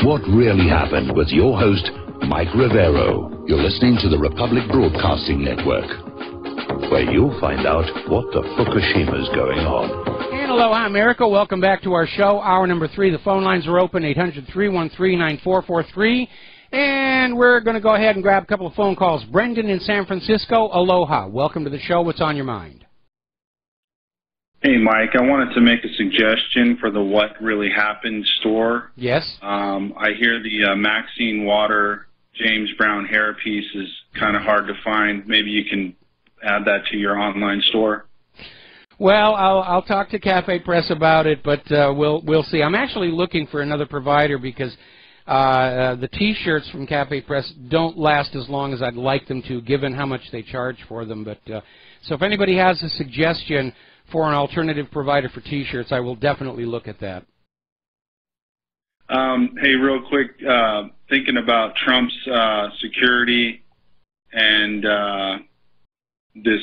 What Really Happened with your host, Mike Rivero. You're listening to the Republic Broadcasting Network, where you'll find out what the Fukushima's going on. And aloha, America. Welcome back to our show. Hour number 3. The phone lines are open, 800-313-9443. And we're going to go ahead and grab a couple of phone calls. Brendan in San Francisco, aloha. Welcome to the show. What's on your mind? Hey, Mike, I wanted to make a suggestion for the What Really Happened store. Yes? I hear the Maxine Water James Brown hairpiece is kind of hard to find. Maybe you can add that to your online store. Well, I'll talk to Cafe Press about it, but we'll see. I'm actually looking for another provider because the T-shirts from Cafe Press don't last as long as I'd like them to, given how much they charge for them. But so if anybody has a suggestion for an alternative provider for T-shirts, I will definitely look at that. Hey, real quick, thinking about Trump's security and this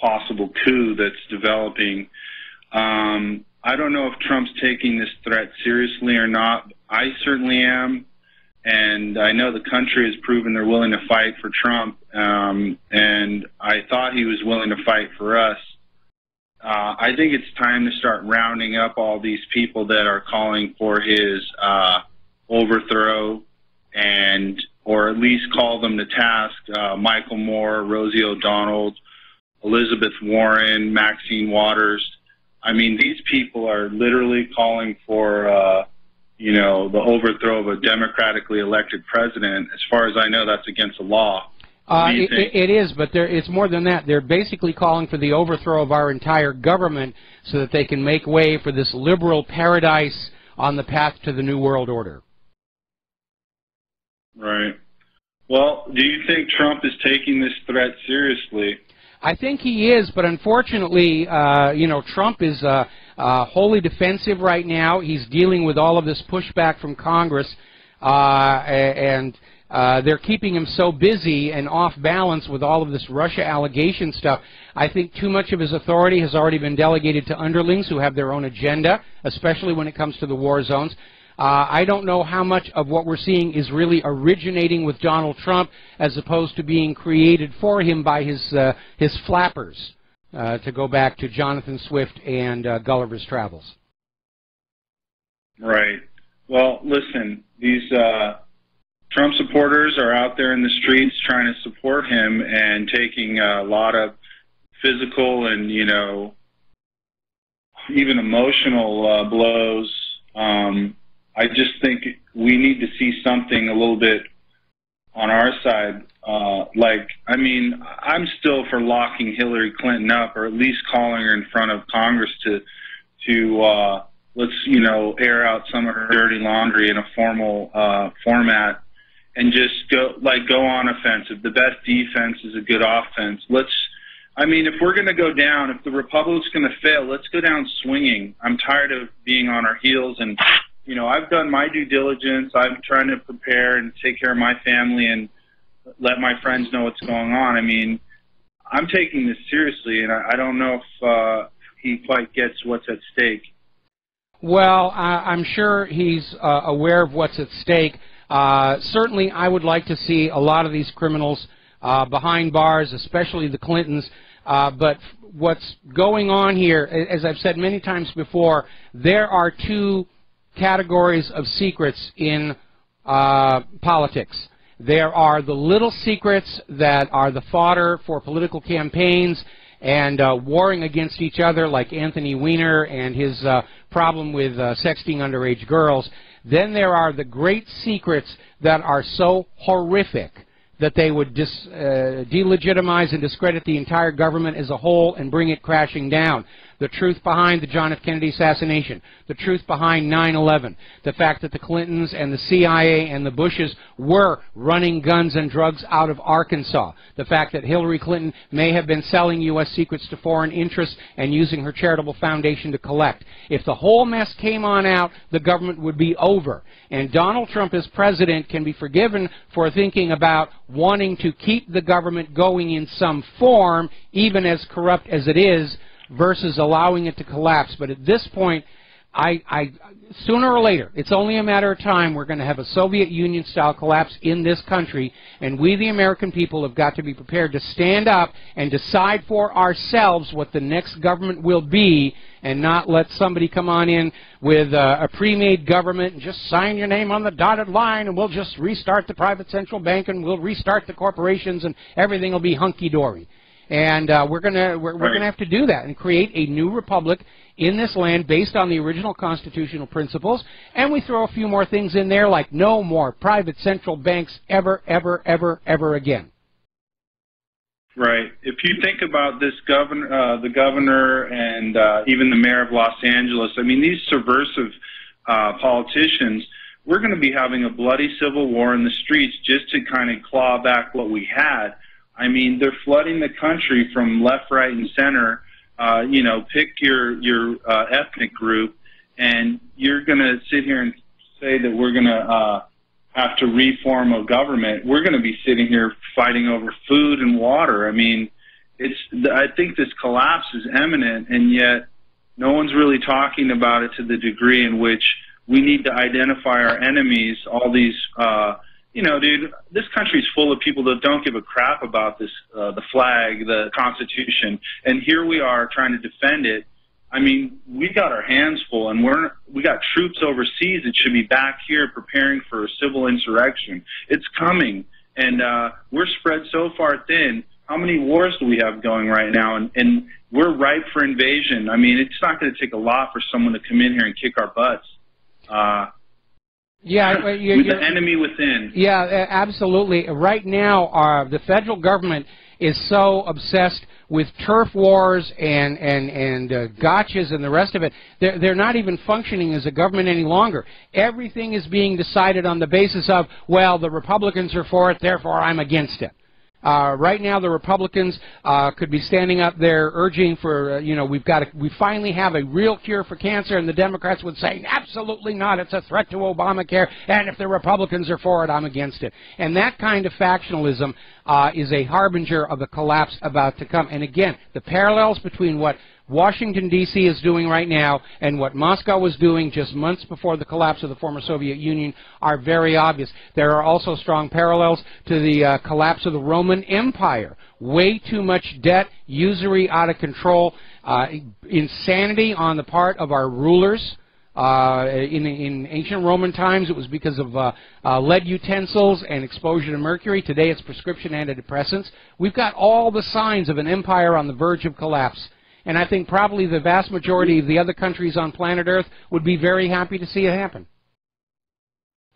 possible coup that's developing. I don't know if Trump's taking this threat seriously or not. I certainly am, and I know the country has proven they're willing to fight for Trump, and I thought he was willing to fight for us. I think it's time to start rounding up all these people that are calling for his overthrow, or at least call them to task. Michael Moore, Rosie O'Donnell, Elizabeth Warren, Maxine Waters. I mean, these people are literally calling for, the overthrow of a democratically elected president. As far as I know, that's against the law. It is, but it's more than that. They're basically calling for the overthrow of our entire government so that they can make way for this liberal paradise on the path to the New World Order. Right. Well, do you think Trump is taking this threat seriously? I think he is, but unfortunately, Trump is wholly defensive right now. He's dealing with all of this pushback from Congress, and they're keeping him so busy and off balance with all of this Russia allegation stuff. I think too much of his authority has already been delegated to underlings who have their own agenda, especially when it comes to the war zones. I don't know how much of what we're seeing is really originating with Donald Trump as opposed to being created for him by his flappers, to go back to Jonathan Swift and Gulliver's Travels. Right. Well, listen, these Trump supporters are out there in the streets trying to support him and taking a lot of physical and, even emotional blows. I just think we need to see something a little bit on our side. I'm still for locking Hillary Clinton up, or at least calling her in front of Congress to let's, air out some of her dirty laundry in a formal format and just go on offensive. The best defense is a good offense. If we're going to go down, if the Republic's going to fail, let's go down swinging. I'm tired of being on our heels, and I've done my due diligence. I'm trying to prepare and take care of my family and let my friends know what's going on. I'm taking this seriously, and I don't know if he quite gets what's at stake. Well, I'm sure he's aware of what's at stake. Certainly, I would like to see a lot of these criminals behind bars, especially the Clintons. But what's going on here, as I've said many times before, there are two categories of secrets in politics. There are the little secrets that are the fodder for political campaigns and warring against each other, like Anthony Weiner and his problem with sexting underage girls. Then there are the great secrets that are so horrific that they would delegitimize and discredit the entire government as a whole and bring it crashing down. The truth behind the John F. Kennedy assassination, the truth behind 9/11, the fact that the Clintons and the CIA and the Bushes were running guns and drugs out of Arkansas, the fact that Hillary Clinton may have been selling U.S. secrets to foreign interests and using her charitable foundation to collect. If the whole mess came on out, the government would be over. And Donald Trump as president can be forgiven for thinking about wanting to keep the government going in some form, even as corrupt as it is, versus allowing it to collapse. But at this point, Sooner or later, it's only a matter of time, we're going to have a Soviet Union-style collapse in this country, and we, the American people, have got to be prepared to stand up and decide for ourselves what the next government will be, and not let somebody come on in with a pre-made government and just sign your name on the dotted line, and we'll just restart the private central bank, and we'll restart the corporations, and everything will be hunky-dory. And we're gonna have to do that and create a new republic in this land based on the original constitutional principles. And we throw a few more things in there, like no more private central banks ever, ever, ever, ever again. Right. If you think about this governor, the governor, and even the mayor of Los Angeles, I mean, these subversive politicians, we're going to be having a bloody civil war in the streets just to kind of claw back what we had. I mean, they're flooding the country from left, right, and center. You know, pick your ethnic group, and you're going to sit here and say that we're going to have to reform a government. We're going to be sitting here fighting over food and water. I mean, I think this collapse is imminent, and yet no one's really talking about it to the degree in which we need to identify our enemies. All these you know, dude, this country's full of people that don't give a crap about this, the flag, the Constitution, and here we are trying to defend it. I mean, we got our hands full, and we got troops overseas that should be back here preparing for a civil insurrection. It's coming, and we're spread so far thin. How many wars do we have going right now? And we're ripe for invasion. I mean, it's not going to take a lot for someone to come in here and kick our butts. Yeah, with the enemy within. Yeah, absolutely. Right now, the federal government is so obsessed with turf wars and gotchas and the rest of it. They're not even functioning as a government any longer. Everything is being decided on the basis of, well, the Republicans are for it, therefore I'm against it. Right now, the Republicans could be standing up there urging for, you know, we finally have a real cure for cancer, and the Democrats would say, absolutely not, it's a threat to Obamacare, and if the Republicans are for it, I'm against it. And that kind of factionalism is a harbinger of the collapse about to come. And again, the parallels between what Washington, D.C. is doing right now and what Moscow was doing just months before the collapse of the former Soviet Union are very obvious. There are also strong parallels to the collapse of the Roman Empire. Way too much debt, usury out of control, insanity on the part of our rulers. In ancient Roman times, it was because of lead utensils and exposure to mercury. Today, it's prescription antidepressants. We've got all the signs of an empire on the verge of collapse. And I think probably the vast majority of the other countries on planet Earth would be very happy to see it happen.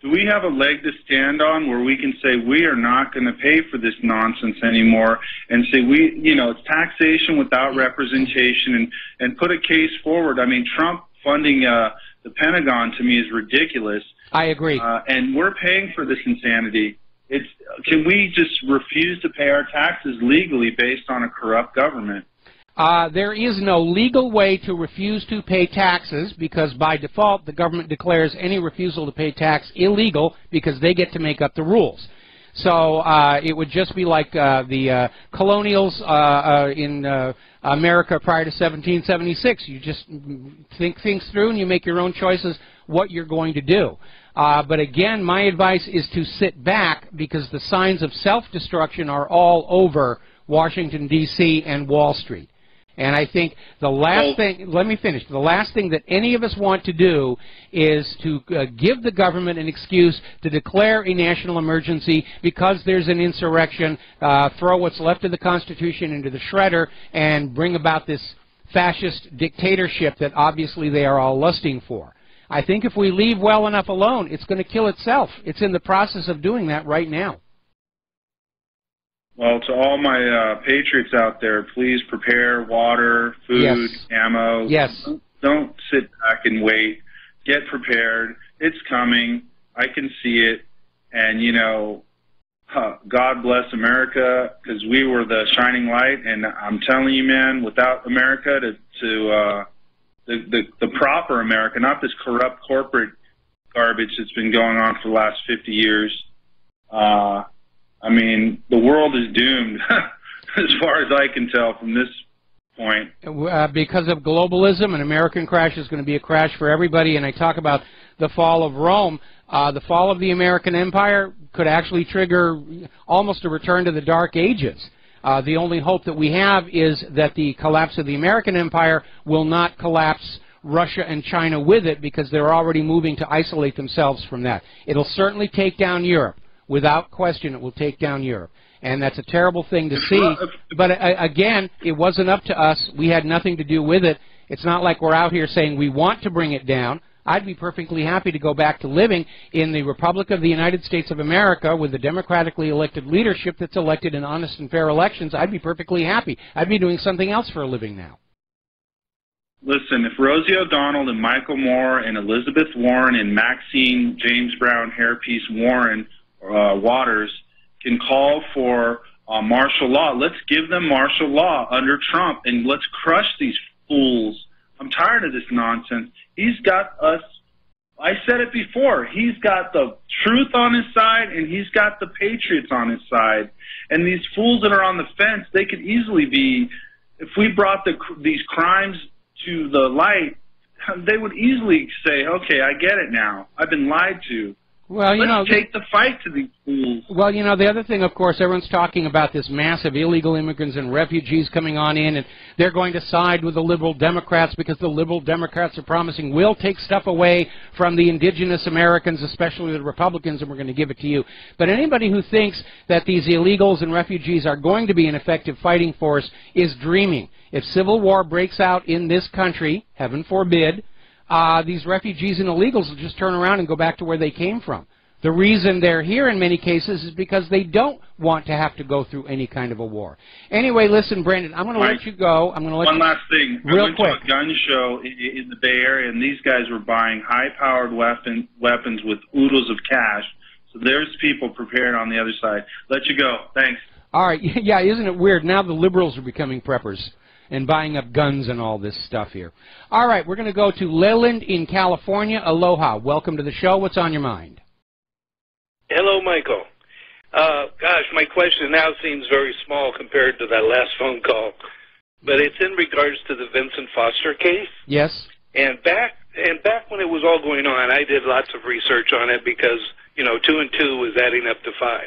Do we have a leg to stand on where we can say we are not going to pay for this nonsense anymore, and say it's taxation without representation, and put a case forward? I mean, Trump funding the Pentagon to me is ridiculous. I agree. And we're paying for this insanity. Can we just refuse to pay our taxes legally based on a corrupt government? There is no legal way to refuse to pay taxes, because by default the government declares any refusal to pay tax illegal because they get to make up the rules. So it would just be like the colonials in America prior to 1776. You just think things through and you make your own choices what you're going to do. But again, my advice is to sit back, because the signs of self-destruction are all over Washington, D.C. and Wall Street. And I think the last thing, let me finish, the last thing that any of us want to do is to give the government an excuse to declare a national emergency because there's an insurrection, throw what's left of the Constitution into the shredder, and bring about this fascist dictatorship that obviously they are all lusting for. I think if we leave well enough alone, it's going to kill itself. It's in the process of doing that right now. Well, to all my patriots out there, please prepare water, food, yes. ammo. Yes. Don't sit back and wait. Get prepared. It's coming. I can see it. And, God bless America, because we were the shining light. And I'm telling you, man, without America, the proper America, not this corrupt corporate garbage that's been going on for the last 50 years, I mean, the world is doomed, as far as I can tell from this point? Because of globalism, an American crash is going to be a crash for everybody. And I talk about the fall of Rome. The fall of the American Empire could actually trigger almost a return to the Dark Ages. The only hope that we have is that the collapse of the American Empire will not collapse Russia and China with it, because they're already moving to isolate themselves from that. It'll certainly take down Europe. Without question, it will take down Europe. And that's a terrible thing to see. But again, it wasn't up to us. We had nothing to do with it. It's not like we're out here saying we want to bring it down. I'd be perfectly happy to go back to living in the Republic of the United States of America with the democratically elected leadership that's elected in honest and fair elections. I'd be perfectly happy. I'd be doing something else for a living now. Listen, if Rosie O'Donnell and Michael Moore and Elizabeth Warren and Maxine James Brown Hairpiece Warren Waters can call for martial law, let's give them martial law under Trump, and let's crush these fools. I'm tired of this nonsense. He's got us, I said it before, he's got the truth on his side and he's got the patriots on his side. And these fools that are on the fence, they could easily be, if we brought these crimes to the light, they would easily say, okay, I get it now. I've been lied to. Well, Let's take the fight to these fools. Well, the other thing, of course, everyone's talking about this massive illegal immigrants and refugees coming on in, and they're going to side with the liberal Democrats because the liberal Democrats are promising we'll take stuff away from the indigenous Americans, especially the Republicans, and we're going to give it to you. But anybody who thinks that these illegals and refugees are going to be an effective fighting force is dreaming. If civil war breaks out in this country, heaven forbid, these refugees and illegals will just turn around and go back to where they came from. The reason they're here in many cases is because they don't want to have to go through any kind of a war. Anyway, listen, Brandon, I'm going to let you go. I'm going to let One last thing. Real I went quick. to a gun show in the Bay Area, and these guys were buying high-powered weapons with oodles of cash. So there's people prepared on the other side. Let you go. Thanks. All right. Yeah, isn't it weird? Now the liberals are becoming preppers and buying up guns and all this stuff here. All right, we're going to go to Leland in California. Aloha. Welcome to the show. What's on your mind? Hello, Michael. Gosh, my question now seems very small compared to that last phone call, but it's in regards to the Vincent Foster case. Yes. And back when it was all going on, I did lots of research on it because, 2 and 2 was adding up to 5.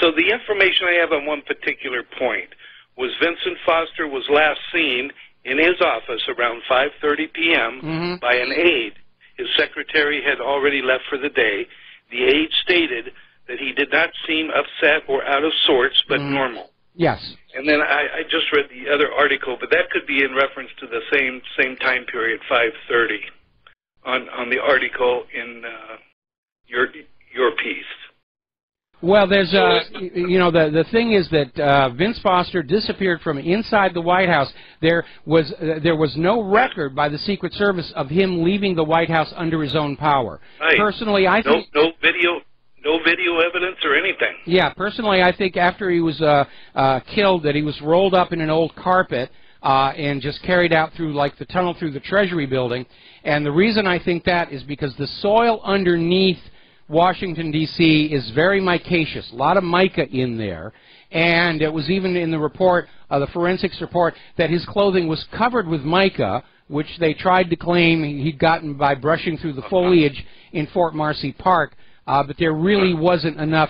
So the information I have on one particular point was Vincent Foster was last seen in his office around 5:30 p.m. by an aide. His secretary had already left for the day. The aide stated that he did not seem upset or out of sorts, but normal. Yes. And then I just read the other article, but that could be in reference to the same time period, 5:30, on the article in your piece. Well, there's, the thing is that Vince Foster disappeared from inside the White House. There was no record by the Secret Service of him leaving the White House under his own power. Right. Personally, I think no video evidence or anything. Yeah, personally, I think after he was killed, that he was rolled up in an old carpet and just carried out through like the tunnel through the Treasury building. And the reason I think that is because the soil underneath Washington, D.C. is very micaceous, a lot of mica in there, and it was even in the report, the forensics report, that his clothing was covered with mica, which they tried to claim he'd gotten by brushing through the foliage in Fort Marcy Park, but there really wasn't enough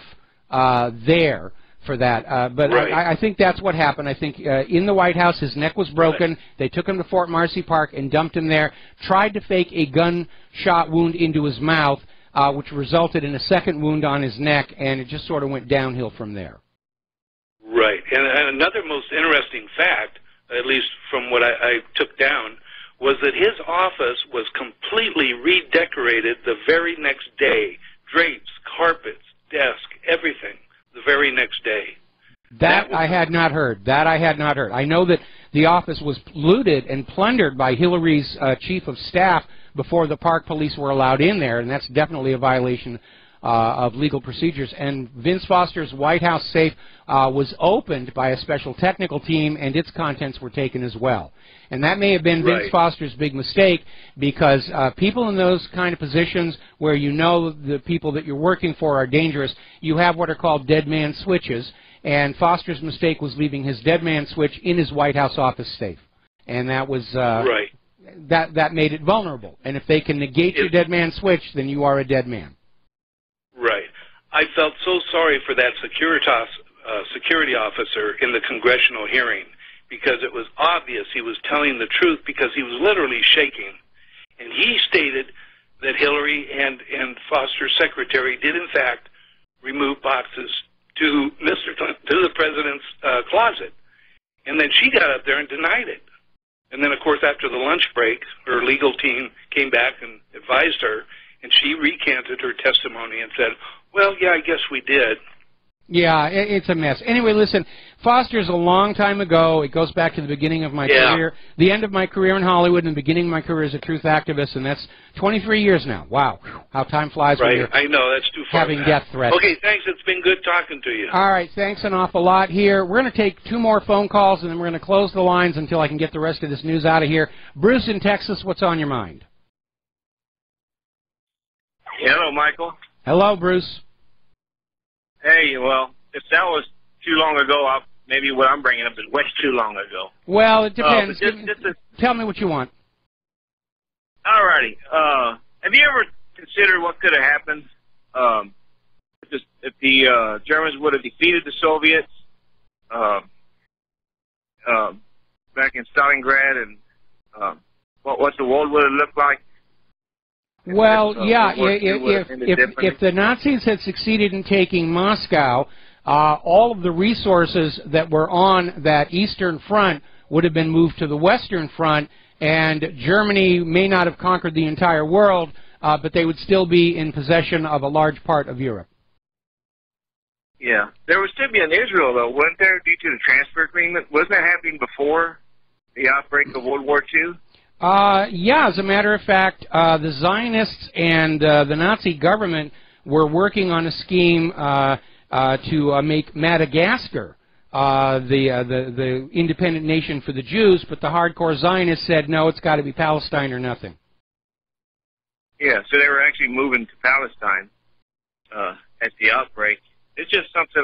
there for that. But right. I think that's what happened. I think in the White House his neck was broken. Right. They took him to Fort Marcy Park and dumped him there, tried to fake a gunshot wound into his mouth, which resulted in a second wound on his neck, and it just sort of went downhill from there. Right. And another most interesting fact, at least from what I took down, was that his office was completely redecorated the very next day. Drapes, carpets, desk, everything, the very next day. That I had not heard. That I had not heard. I know that the office was looted and plundered by Hillary's chief of staff before the park police were allowed in there, and that's definitely a violation of legal procedures. And Vince Foster's White House safe was opened by a special technical team, and its contents were taken as well. And that may have been Vince Foster's big mistake, because people in those kind of positions where you know the people that you're working for are dangerous, you have what are called dead man switches. and Foster's mistake was leaving his dead man switch in his White House office safe. And that was right. That made it vulnerable. And if they can negate your dead man switch, then you are a dead man. Right. I felt so sorry for that security officer in the congressional hearing, because it was obvious he was telling the truth, because he was literally shaking. And he stated that Hillary and Foster's secretary did, in fact, remove boxes to the president's closet. And then she got up there and denied it. And then, of course, after the lunch break, her legal team came back and advised her, and she recanted her testimony and said, well, yeah, I guess we did. Yeah, it's a mess. Anyway, listen, Foster's a long time ago. It goes back to the beginning of my career, the end of my career in Hollywood and the beginning of my career as a truth activist, and that's 23 years now. Wow, how time flies when you're I know, that's too far having back. Death threats. Okay, thanks. It's been good talking to you. All right, thanks an awful lot here. We're going to take 2 more phone calls, and then we're going to close the lines until I can get the rest of this news out of here. Bruce in Texas, what's on your mind? Hello, Michael. Hello, Bruce. Hey, well, if that was too long ago, maybe what I'm bringing up is way too long ago. Well, it depends. Tell me what you want. All righty. Have you ever considered what could have happened if the Germans would have defeated the Soviets back in Stalingrad, and what the world would have looked like? Well, yeah, if the Nazis had succeeded in taking Moscow, all of the resources that were on that Eastern Front would have been moved to the Western Front, and Germany may not have conquered the entire world, but they would still be in possession of a large part of Europe. Yeah. There would still be an Israel, though, wouldn't there, due to the transfer agreement? Wasn't that happening before the outbreak of World War II? Yeah, as a matter of fact, the Zionists and the Nazi government were working on a scheme to make Madagascar the independent nation for the Jews, but the hardcore Zionists said, no, it's got to be Palestine or nothing. Yeah, so they were actually moving to Palestine at the outbreak. It's just something,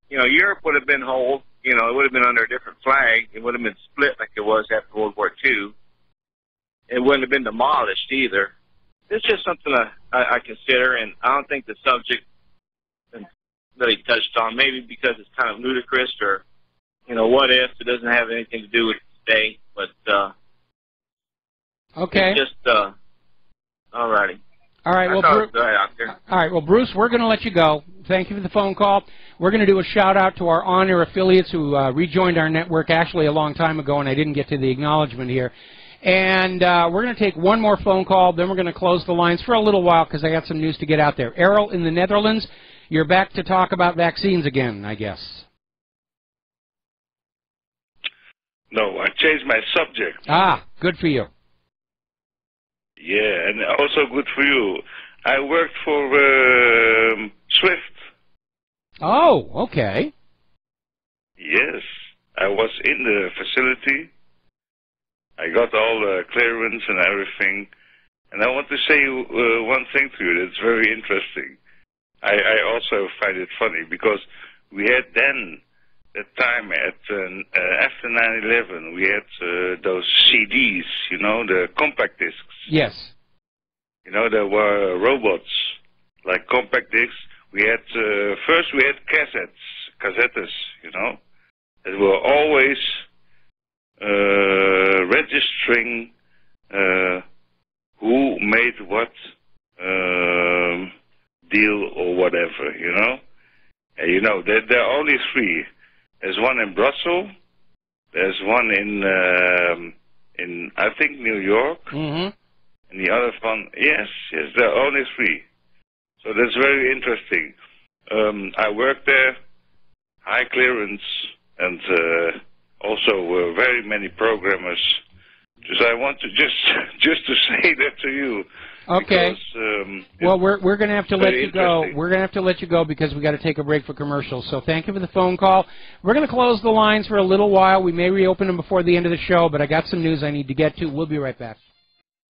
Europe would have been whole. It would have been under a different flag. It would have been split like it was after World War II. It wouldn't have been demolished either. It's just something I consider, and I don't think the subject that he touched on, maybe because it's kind of ludicrous or, what if, it doesn't have anything to do with today, but okay. It's just, all righty. All right, well, Bruce, we're going to let you go. Thank you for the phone call. We're going to do a shout-out to our on-air affiliates who rejoined our network actually a long time ago, and I didn't get to the acknowledgement here. And we're going to take one more phone call, then we're going to close the lines for a little while because I got some news to get out there. Errol in the Netherlands, you're back to talk about vaccines again, I guess. No, I changed my subject. Ah, good for you. Yeah, and also good for you. I worked for Swift. Oh, okay. Yes, I was in the facility. I got all the clearance and everything. And I want to say one thing to you that's very interesting. I also find it funny because we had then, that time after 9/11, we had those CDs, the compact discs. Yes. There were robots, like compact discs. We had, first we had cassettes, that were always registering who made what deal or whatever, And there are only 3. There's one in Brussels, there's one in I think New York, and the other one, yes, there are only 3. So that's very interesting. I worked there, high clearance, and also very many programmers. So I want to just to say that to you. Okay. Because, well, we're going to have to let you go. interesting. We're going to have to let you go because we got to take a break for commercials. So thank you for the phone call. We're going to close the lines for a little while. We may reopen them before the end of the show, but I got some news I need to get to. We'll be right back.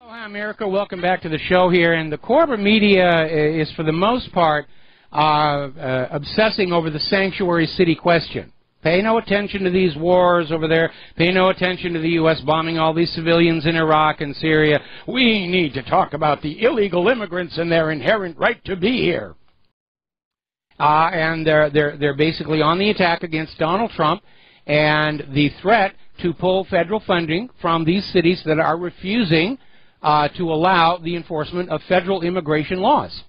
Hi, America. Welcome back to the show here. And the corporate media is, for the most part, obsessing over the sanctuary city question. Pay no attention to these wars over there. Pay no attention to the U.S. bombing all these civilians in Iraq and Syria. We need to talk about the illegal immigrants and their inherent right to be here. And they're basically on the attack against Donald Trump and the threat to pull federal funding from these cities that are refusing to allow the enforcement of federal immigration laws.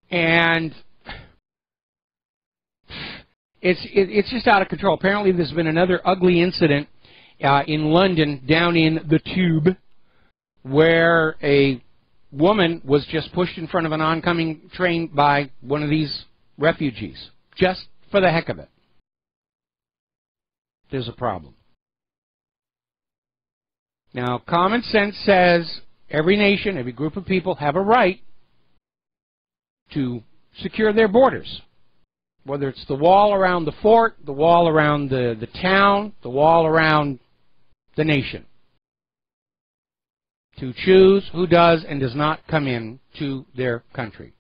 And it's just out of control. Apparently there's been another ugly incident in London, down in the Tube, where a woman was just pushed in front of an oncoming train by one of these refugees, just for the heck of it. There's a problem. Now, common sense says every nation, every group of people have a right to secure their borders. Whether it's the wall around the fort, the wall around the town, the wall around the nation. To choose who does and does not come in to their country.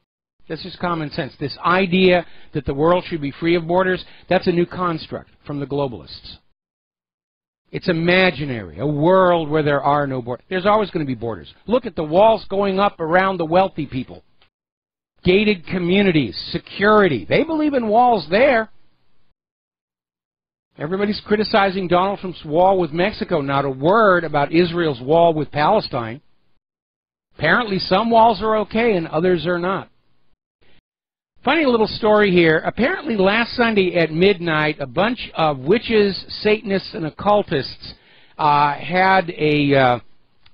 That's just common sense. This idea that the world should be free of borders, that's a new construct from the globalists. It's imaginary, a world where there are no borders. There's always going to be borders. Look at the walls going up around the wealthy people. Gated communities, security. They believe in walls there. Everybody's criticizing Donald Trump's wall with Mexico. Not a word about Israel's wall with Palestine. Apparently some walls are okay and others are not. Funny little story here. Apparently last Sunday at midnight, a bunch of witches, Satanists, and occultists had a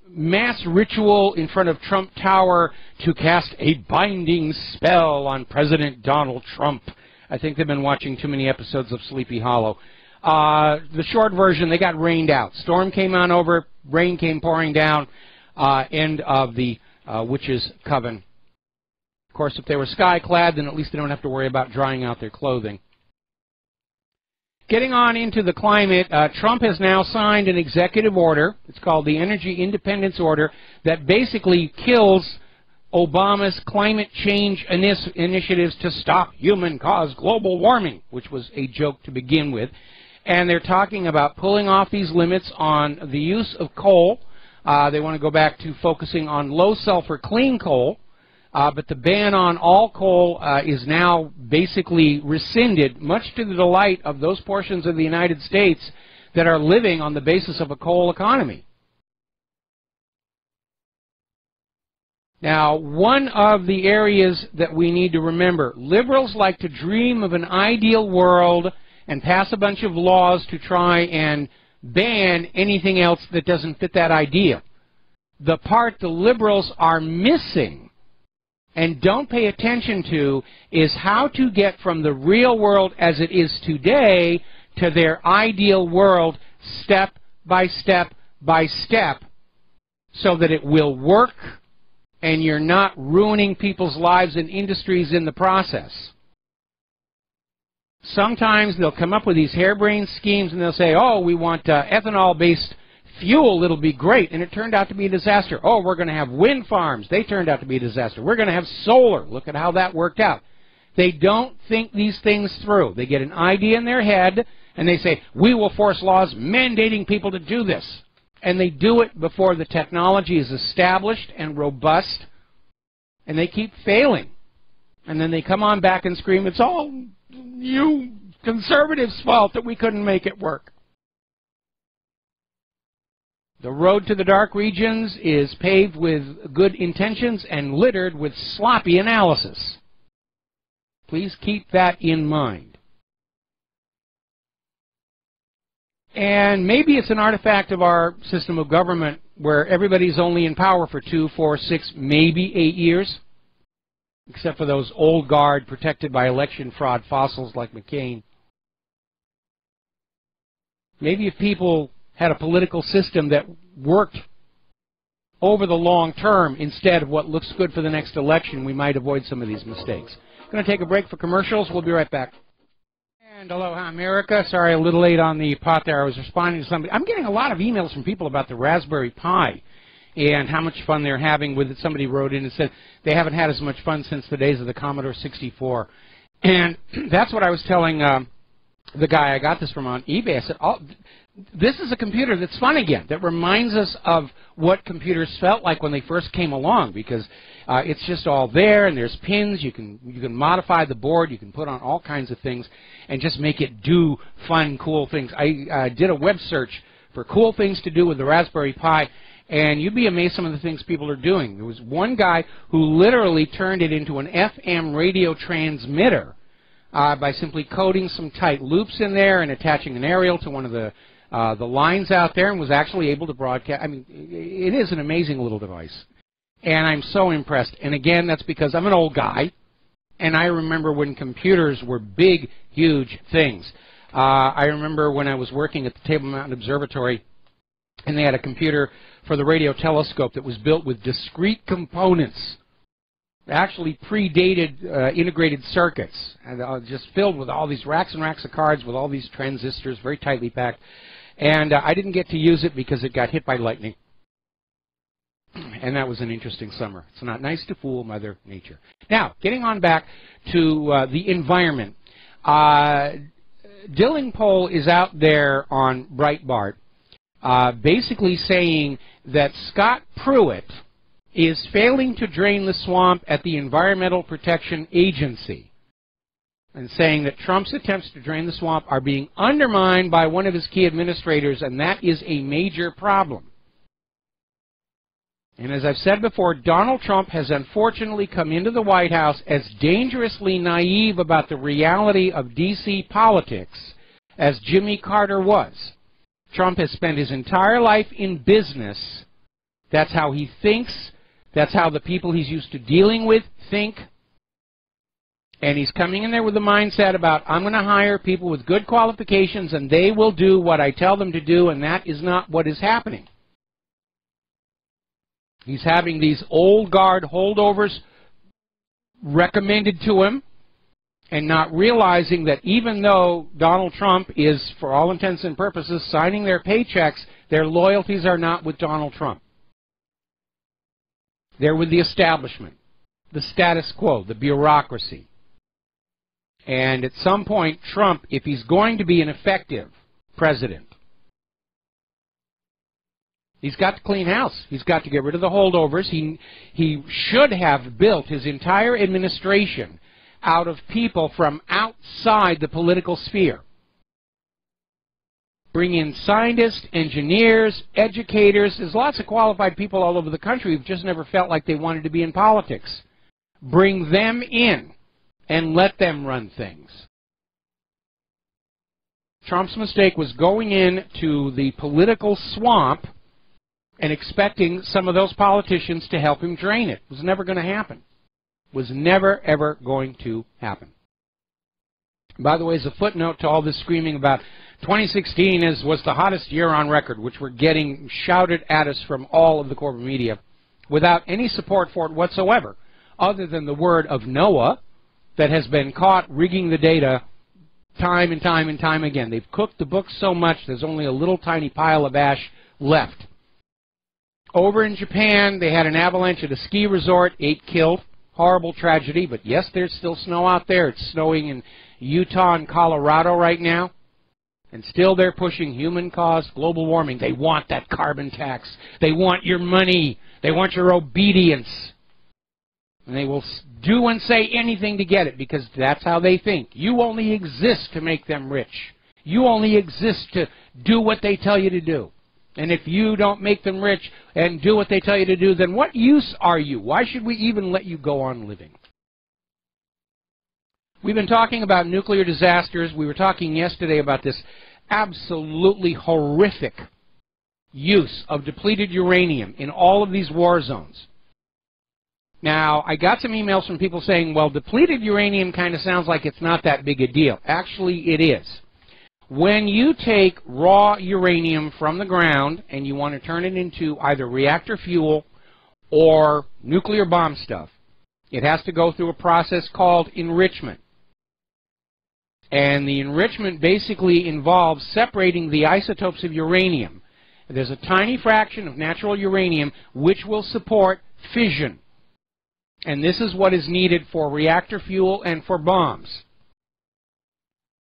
mass ritual in front of Trump Tower to cast a binding spell on President Donald Trump. I think they've been watching too many episodes of Sleepy Hollow. The short version, they got rained out. Storm came on over, rain came pouring down, end of the witches' coven. Of course, if they were sky-clad, then at least they don't have to worry about drying out their clothing. Getting on into the climate, Trump has now signed an executive order. It's called the Energy Independence Order that basically kills Obama's climate change initiatives to stop human-caused global warming, which was a joke to begin with. And they're talking about pulling off these limits on the use of coal. They want to go back to focusing on low-sulfur clean coal. But the ban on all coal is now basically rescinded, much to the delight of those portions of the United States that are living on the basis of a coal economy. Now, one of the areas that we need to remember, liberals like to dream of an ideal world and pass a bunch of laws to try and ban anything else that doesn't fit that idea. The part the liberals are missing and don't pay attention to is how to get from the real world as it is today to their ideal world step by step by step so that it will work and you're not ruining people's lives and industries in the process. Sometimes they'll come up with these harebrained schemes and they'll say, oh, we want ethanol-based fuel, it'll be great, and it turned out to be a disaster. Oh, we're going to have wind farms. They turned out to be a disaster. We're going to have solar. Look at how that worked out. They don't think these things through. They get an idea in their head, and they say, we will force laws mandating people to do this. And they do it before the technology is established and robust, and they keep failing. And then they come on back and scream, it's all you conservatives' fault that we couldn't make it work. The road to the dark regions is paved with good intentions and littered with sloppy analysis. Please keep that in mind. And maybe it's an artifact of our system of government where everybody's only in power for 2, 4, 6, maybe 8 years, except for those old guard protected by election fraud fossils like McCain. Maybe if people had a political system that worked over the long term instead of what looks good for the next election, we might avoid some of these mistakes. Going to take a break for commercials. We'll be right back. And aloha, America. Sorry, a little late on the pot there. I was responding to somebody. I'm getting a lot of emails from people about the Raspberry Pi. and how much fun they're having with it. Somebody wrote in and said they haven't had as much fun since the days of the Commodore 64. And that's what I was telling the guy I got this from on eBay. I said, oh, this is a computer that's fun again, that reminds us of what computers felt like when they first came along, because it's just all there, and there's pins. You can modify the board. You can put on all kinds of things and just make it do fun, cool things. I did a web search for cool things to do with the Raspberry Pi, and you'd be amazed some of the things people are doing. There was one guy who literally turned it into an FM radio transmitter by simply coding some tight loops in there and attaching an aerial to one of the lines out there, and was actually able to broadcast. I mean, it is an amazing little device, and I'm so impressed. And again, that's because I'm an old guy, and I remember when computers were big, huge things. I remember when I was working at the Table Mountain Observatory, and they had a computer for the radio telescope that was built with discrete components, actually predated integrated circuits, and just filled with all these racks and racks of cards with all these transistors, very tightly packed. And I didn't get to use it because it got hit by lightning. And that was an interesting summer. It's not nice to fool Mother Nature. Now, getting on back to the environment. Dylan Pohl is out there on Breitbart basically saying that Scott Pruitt is failing to drain the swamp at the Environmental Protection Agency, and saying that Trump's attempts to drain the swamp are being undermined by one of his key administrators, and that is a major problem. And as I've said before, Donald Trump has unfortunately come into the White House as dangerously naive about the reality of D.C. politics as Jimmy Carter was. Trump has spent his entire life in business. That's how he thinks. That's how the people he's used to dealing with think. And he's coming in there with a mindset about, I'm going to hire people with good qualifications and they will do what I tell them to do, and that is not what is happening. He's having these old guard holdovers recommended to him, and not realizing that even though Donald Trump is, for all intents and purposes, signing their paychecks, their loyalties are not with Donald Trump. They're with the establishment, the status quo, the bureaucracy. And at some point, Trump, if he's going to be an effective president, he's got to clean house. He's got to get rid of the holdovers. He should have built his entire administration out of people from outside the political sphere. Bring in scientists, engineers, educators. There's lots of qualified people all over the country who've just never felt like they wanted to be in politics. Bring them in and let them run things. Trump's mistake was going into the political swamp and expecting some of those politicians to help him drain it. It was never going to happen. It was never, ever going to happen. By the way, as a footnote to all this screaming about 2016 was the hottest year on record, which we're getting shouted at us from all of the corporate media, without any support for it whatsoever, other than the word of Noah that has been caught rigging the data time and time and time again. They've cooked the books so much, there's only a little tiny pile of ash left. Over in Japan, they had an avalanche at a ski resort, 8 killed. Horrible tragedy, but yes, there's still snow out there. It's snowing in Utah and Colorado right now. And still they're pushing human-caused global warming. They want that carbon tax. They want your money. They want your obedience. And they will do and say anything to get it, because that's how they think. You only exist to make them rich. You only exist to do what they tell you to do. And if you don't make them rich and do what they tell you to do, then what use are you? Why should we even let you go on living? We've been talking about nuclear disasters. We were talking yesterday about this absolutely horrific use of depleted uranium in all of these war zones. Now, I got some emails from people saying, well, depleted uranium kind of sounds like it's not that big a deal. Actually, it is. When you take raw uranium from the ground and you want to turn it into either reactor fuel or nuclear bomb stuff, it has to go through a process called enrichment. And the enrichment basically involves separating the isotopes of uranium There's a tiny fraction of natural uranium which will support fission. And this is what is needed for reactor fuel and for bombs.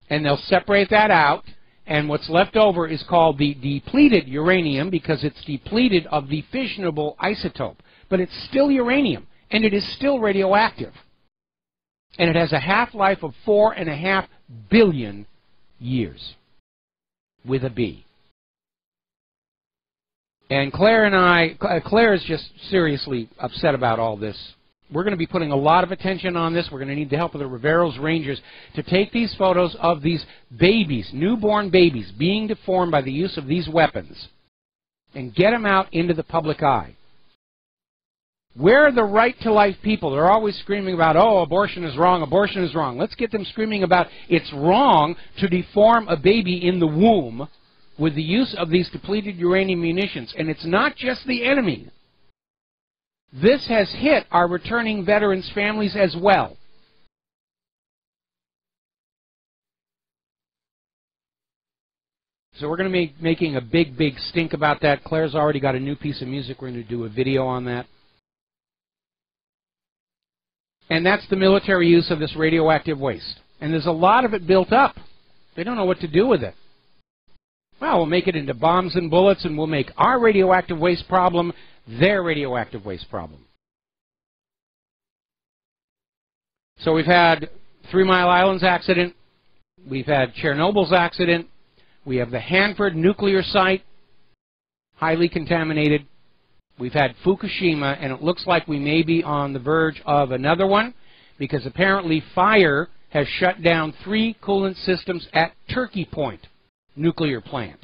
And they'll separate that out, and what's left over is called the depleted uranium because it's depleted of the fissionable isotope. But it's still uranium, and it is still radioactive. And it has a half-life of 4.5 billion years, with a B. And Claire is just seriously upset about all this. We're going to be putting a lot of attention on this. We're going to need the help of the Rivero's Rangers to take these photos of these babies, newborn babies, being deformed by the use of these weapons, and get them out into the public eye. Where are the right-to-life people? They're always screaming about, oh, abortion is wrong, abortion is wrong. Let's get them screaming about it's wrong to deform a baby in the womb with the use of these depleted uranium munitions. And it's not just the enemy. This has hit our returning veterans' families as well. So we're going to be making a big, big stink about that. Claire's already got a new piece of music. We're going to do a video on that. And that's the military use of this radioactive waste. And there's a lot of it built up. They don't know what to do with it. Well, we'll make it into bombs and bullets, and we'll make our radioactive waste problem their radioactive waste problem. So we've had 3 Mile Island's accident. We've had Chernobyl's accident. We have the Hanford nuclear site, highly contaminated. We've had Fukushima, and it looks like we may be on the verge of another one, because apparently fire has shut down 3 coolant systems at Turkey Point nuclear plant.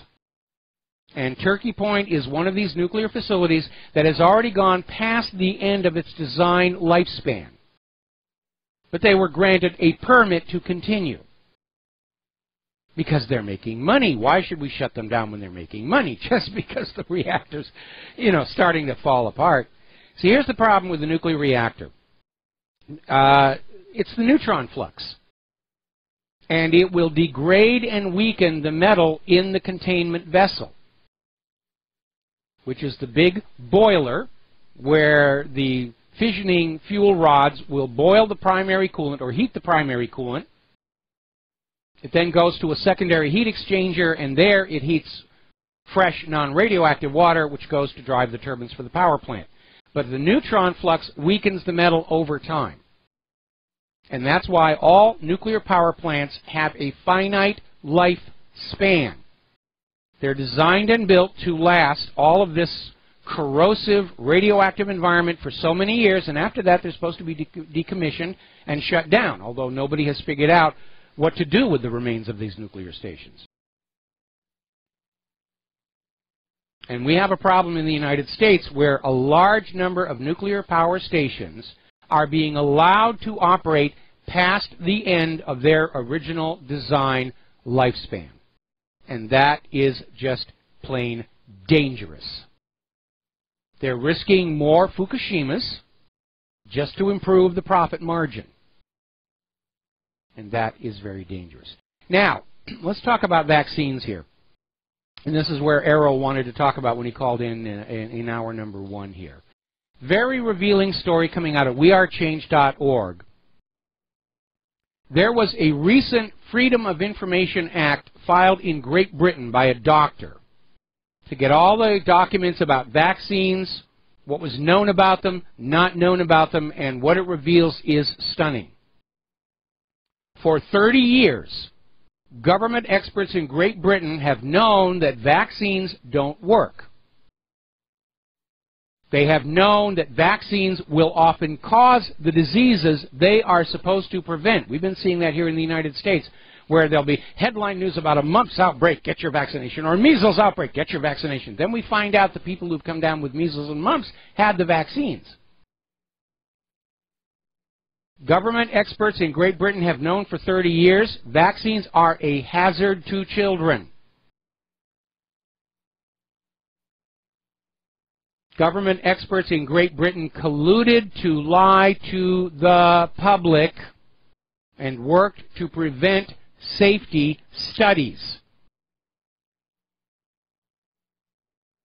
And Turkey Point is one of these nuclear facilities that has already gone past the end of its design lifespan. But they were granted a permit to continue. Because they're making money. Why should we shut them down when they're making money? Just because the reactor's, starting to fall apart. See, here's the problem with the nuclear reactor. It's the neutron flux. And it will degrade and weaken the metal in the containment vessel, which is the big boiler where the fissioning fuel rods will boil the primary coolant or heat the primary coolant. It then goes to a secondary heat exchanger, and there it heats fresh, non-radioactive water, which goes to drive the turbines for the power plant. But the neutron flux weakens the metal over time. And that's why all nuclear power plants have a finite life span. They're designed and built to last all of this corrosive radioactive environment for so many years, and after that they're supposed to be decommissioned and shut down, although nobody has figured out what to do with the remains of these nuclear stations. And we have a problem in the United States where a large number of nuclear power stations are being allowed to operate past the end of their original design lifespan. And that is just plain dangerous. They're risking more Fukushimas just to improve the profit margin. And that is very dangerous. Now, let's talk about vaccines here. And this is where Errol wanted to talk about when he called in hour number 1 here. Very revealing story coming out of WeAreChange.org. There was a recent Freedom of Information Act filed in Great Britain by a doctor to get all the documents about vaccines, what was known about them, not known about them, and what it reveals is stunning. For 30 years, government experts in Great Britain have known that vaccines don't work. They have known that vaccines will often cause the diseases they are supposed to prevent. We've been seeing that here in the United States, where there'll be headline news about a mumps outbreak, get your vaccination, or measles outbreak, get your vaccination. Then we find out the people who've come down with measles and mumps had the vaccines. Government experts in Great Britain have known for 30 years vaccines are a hazard to children. Government experts in Great Britain colluded to lie to the public and worked to prevent safety studies.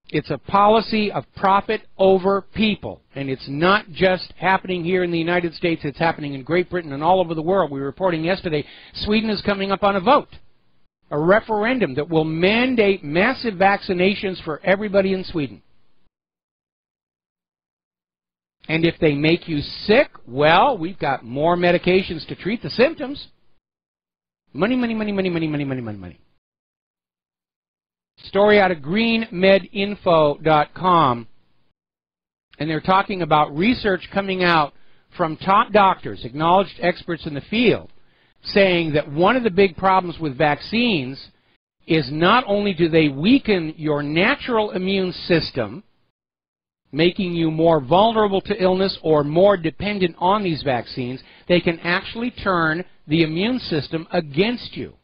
It's a policy of profit over people. And it's not just happening here in the United States. It's happening in Great Britain and all over the world. We were reporting yesterday, Sweden is coming up on a vote, a referendum that will mandate massive vaccinations for everybody in Sweden. And if they make you sick, well, we've got more medications to treat the symptoms. Money, money, money, money, money, money, money, money, money. Story out of greenmedinfo.com, and they're talking about research coming out from top doctors, acknowledged experts in the field, saying that one of the big problems with vaccines is not only do they weaken your natural immune system, making you more vulnerable to illness or more dependent on these vaccines, they can actually turn the immune system against you.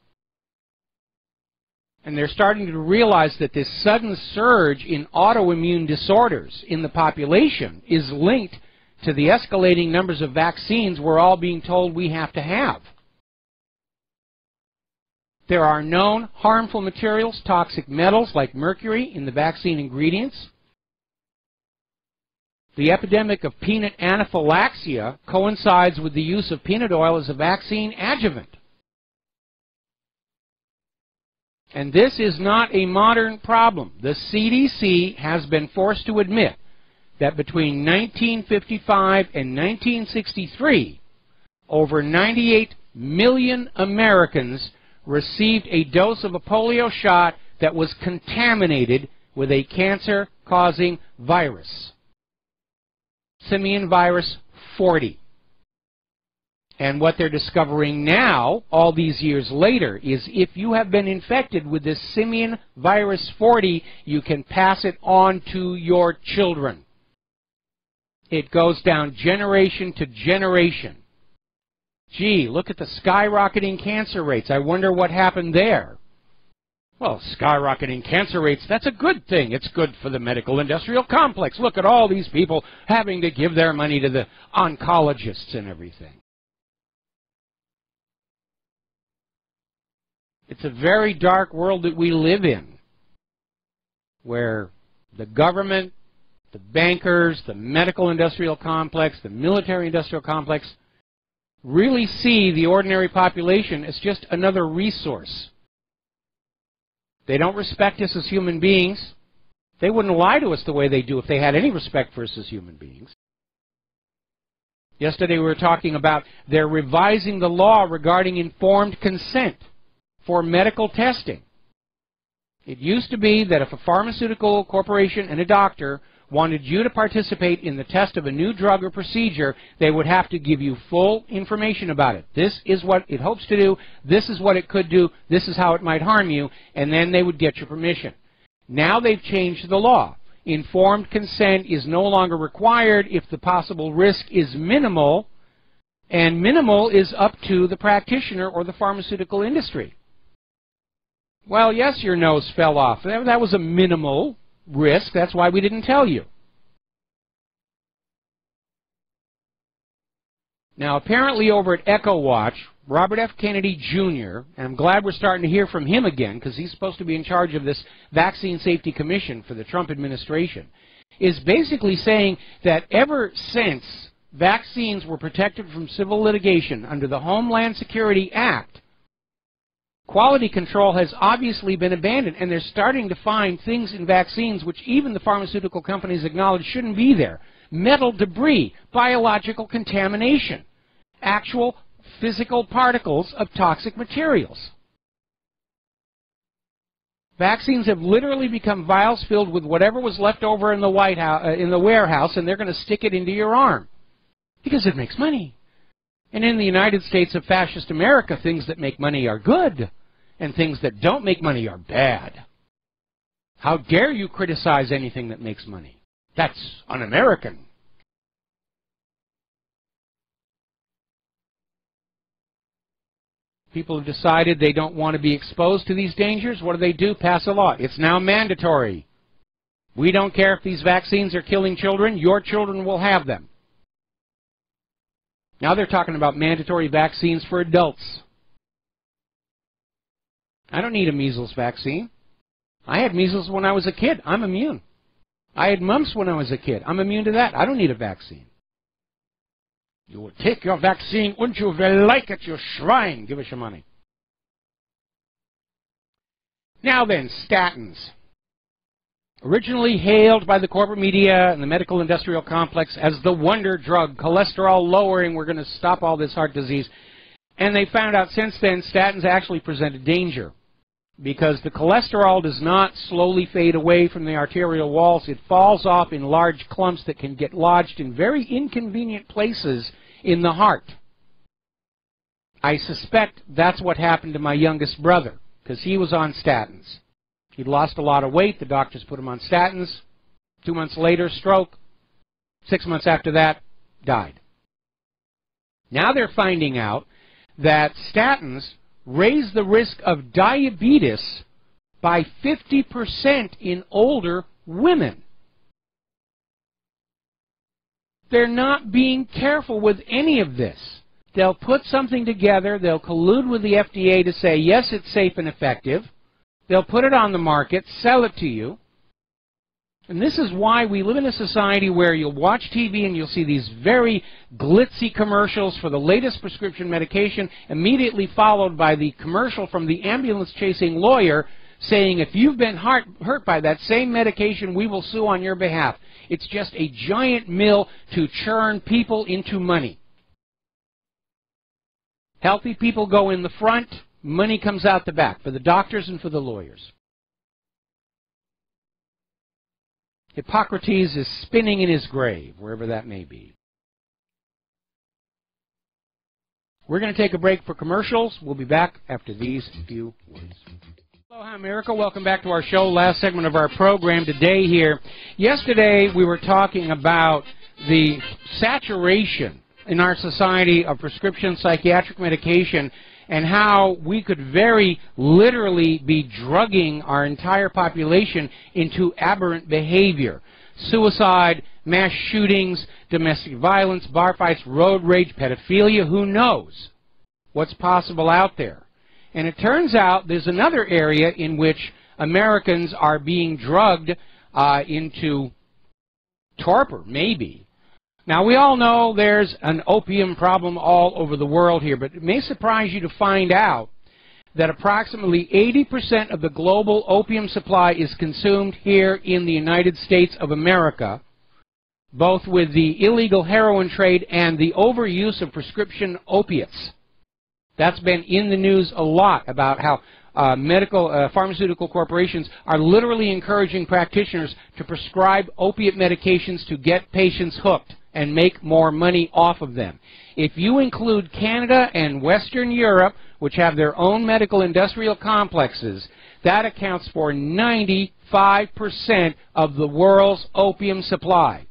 And they're starting to realize that this sudden surge in autoimmune disorders in the population is linked to the escalating numbers of vaccines we're all being told we have to have. There are known harmful materials, toxic metals like mercury in the vaccine ingredients. The epidemic of peanut anaphylaxia coincides with the use of peanut oil as a vaccine adjuvant. And this is not a modern problem. The CDC has been forced to admit that between 1955 and 1963, over 98 million Americans received a dose of a polio shot that was contaminated with a cancer-causing virus. Simian virus 40. And what they're discovering now, all these years later, is if you have been infected with this simian virus 40, you can pass it on to your children. It goes down generation to generation. Gee, look at the skyrocketing cancer rates. I wonder what happened there. Well, skyrocketing cancer rates, that's a good thing. It's good for the medical industrial complex. Look at all these people having to give their money to the oncologists and everything. It's a very dark world that we live in, where the government, the bankers, the medical industrial complex, the military industrial complex really see the ordinary population as just another resource. They don't respect us as human beings. They wouldn't lie to us the way they do if they had any respect for us as human beings. Yesterday we were talking about they're revising the law regarding informed consent for medical testing. It used to be that if a pharmaceutical corporation and a doctor wanted you to participate in the test of a new drug or procedure, they would have to give you full information about it. This is what it hopes to do, this is what it could do, this is how it might harm you, and then they would get your permission. Now they've changed the law. Informed consent is no longer required if the possible risk is minimal, and minimal is up to the practitioner or the pharmaceutical industry. Well, yes, your nose fell off. That was a minimal risk. That's why we didn't tell you. Now, apparently over at EchoWatch, Robert F. Kennedy Jr., and I'm glad we're starting to hear from him again because he's supposed to be in charge of this Vaccine Safety Commission for the Trump administration, is basically saying that ever since vaccines were protected from civil litigation under the Homeland Security Act, quality control has obviously been abandoned, and they're starting to find things in vaccines which even the pharmaceutical companies acknowledge shouldn't be there. Metal debris, biological contamination, actual physical particles of toxic materials. Vaccines have literally become vials filled with whatever was left over in the White House, in the warehouse, and they're going to stick it into your arm because it makes money. And in the United States of fascist America, things that make money are good, and things that don't make money are bad. How dare you criticize anything that makes money? That's un-American. People have decided they don't want to be exposed to these dangers. What do? Pass a law. It's now mandatory. We don't care if these vaccines are killing children. Your children will have them. Now they're talking about mandatory vaccines for adults. I don't need a measles vaccine. I had measles when I was a kid. I'm immune. I had mumps when I was a kid. I'm immune to that. I don't need a vaccine. You would take your vaccine, wouldn't you very like it, you swine? Give us your money. Now then, statins. Originally hailed by the corporate media and the medical industrial complex as the wonder drug, cholesterol lowering, we're going to stop all this heart disease. And they found out since then statins actually present a danger because the cholesterol does not slowly fade away from the arterial walls. It falls off in large clumps that can get lodged in very inconvenient places in the heart. I suspect that's what happened to my youngest brother because he was on statins. He'd lost a lot of weight. The doctors put him on statins. 2 months later, stroke. 6 months after that, died. Now they're finding out that statins raise the risk of diabetes by 50% in older women. They're not being careful with any of this. They'll put something together. They'll collude with the FDA to say, yes, it's safe and effective. They'll put it on the market, sell it to you. And this is why we live in a society where you'll watch TV and you'll see these very glitzy commercials for the latest prescription medication, immediately followed by the commercial from the ambulance-chasing lawyer saying, if you've been hurt by that same medication, we will sue on your behalf. It's just a giant mill to churn people into money. Healthy people go in the front. Money comes out the back for the doctors and for the lawyers. Hippocrates is spinning in his grave, wherever that may be. We're going to take a break for commercials. We'll be back after these few words. Aloha, America. Welcome back to our show. Last segment of our program today here. Yesterday, we were talking about the saturation in our society of prescription psychiatric medication and how we could very literally be drugging our entire population into aberrant behavior. Suicide, mass shootings, domestic violence, bar fights, road rage, pedophilia, who knows what's possible out there. And it turns out there's another area in which Americans are being drugged into torpor, maybe. Now, we all know there's an opium problem all over the world here, but it may surprise you to find out that approximately 80% of the global opium supply is consumed here in the United States of America, both with the illegal heroin trade and the overuse of prescription opiates. That's been in the news a lot about how pharmaceutical corporations are literally encouraging practitioners to prescribe opiate medications to get patients hooked and make more money off of them. If you include Canada and Western Europe, which have their own medical industrial complexes, that accounts for 95% of the world's opium supply.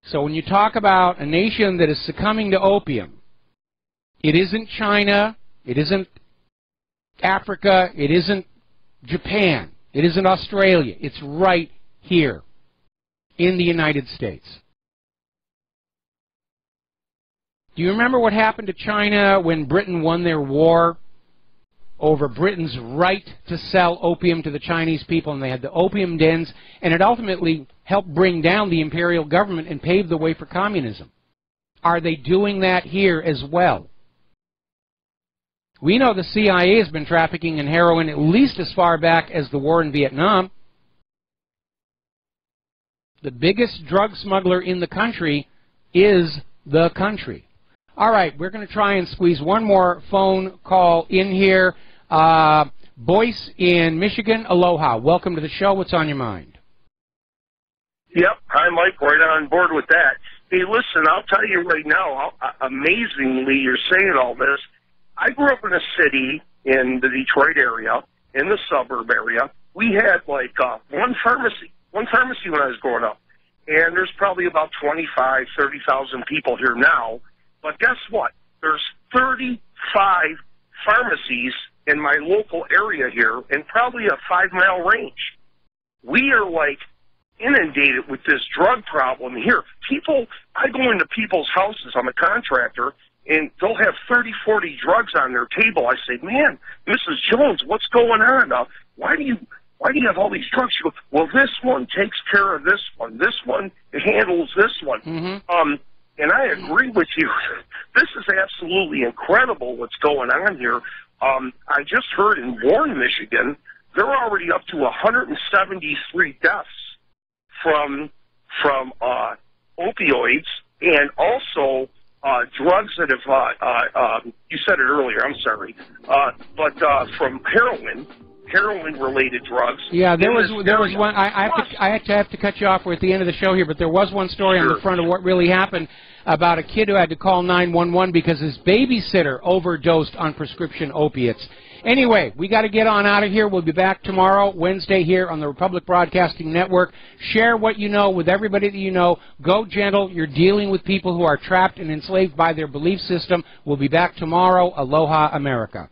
So when you talk about a nation that is succumbing to opium, it isn't China, it isn't Africa, it isn't Japan, it isn't Australia, it's right here in the United States. Do you remember what happened to China when Britain won their war over Britain's right to sell opium to the Chinese people, and they had the opium dens, and it ultimately helped bring down the imperial government and pave the way for communism? Are they doing that here as well? We know the CIA has been trafficking in heroin at least as far back as the war in Vietnam. The biggest drug smuggler in the country is the country. All right, we're going to try and squeeze one more phone call in here. Boyce in Michigan, aloha. Welcome to the show. What's on your mind? Yep, hi, Mike. Right on board with that. Hey, listen, I'll tell you right now, amazingly, you're saying all this. I grew up in a city in the Detroit area, in the suburb area. We had like one pharmacy when I was growing up. And there's probably about 25, 30,000 people here now. But guess what? There's 35 pharmacies in my local area here in probably a 5-mile range. We are like inundated with this drug problem here. People, I go into people's houses, I'm a contractor, and they'll have 30, 40 drugs on their table. I say, man, Mrs. Jones, what's going on? Why do you why do you have all these trucks? You go, well, this one takes care of this one. This one handles this one. Mm-hmm. And I agree with you. This is absolutely incredible what's going on here. I just heard in Warren, Michigan, they're already up to 173 deaths from opioids and also drugs that have, you said it earlier, I'm sorry, but from heroin-related drugs. Yeah, there was one. I have to cut you off. We're at the end of the show here, but there was one story on the front of what really happened about a kid who had to call 911 because his babysitter overdosed on prescription opiates. Anyway, we got to get on out of here. We'll be back tomorrow, Wednesday, here on the Republic Broadcasting Network. Share what you know with everybody that you know. Go gentle. You're dealing with people who are trapped and enslaved by their belief system. We'll be back tomorrow. Aloha, America.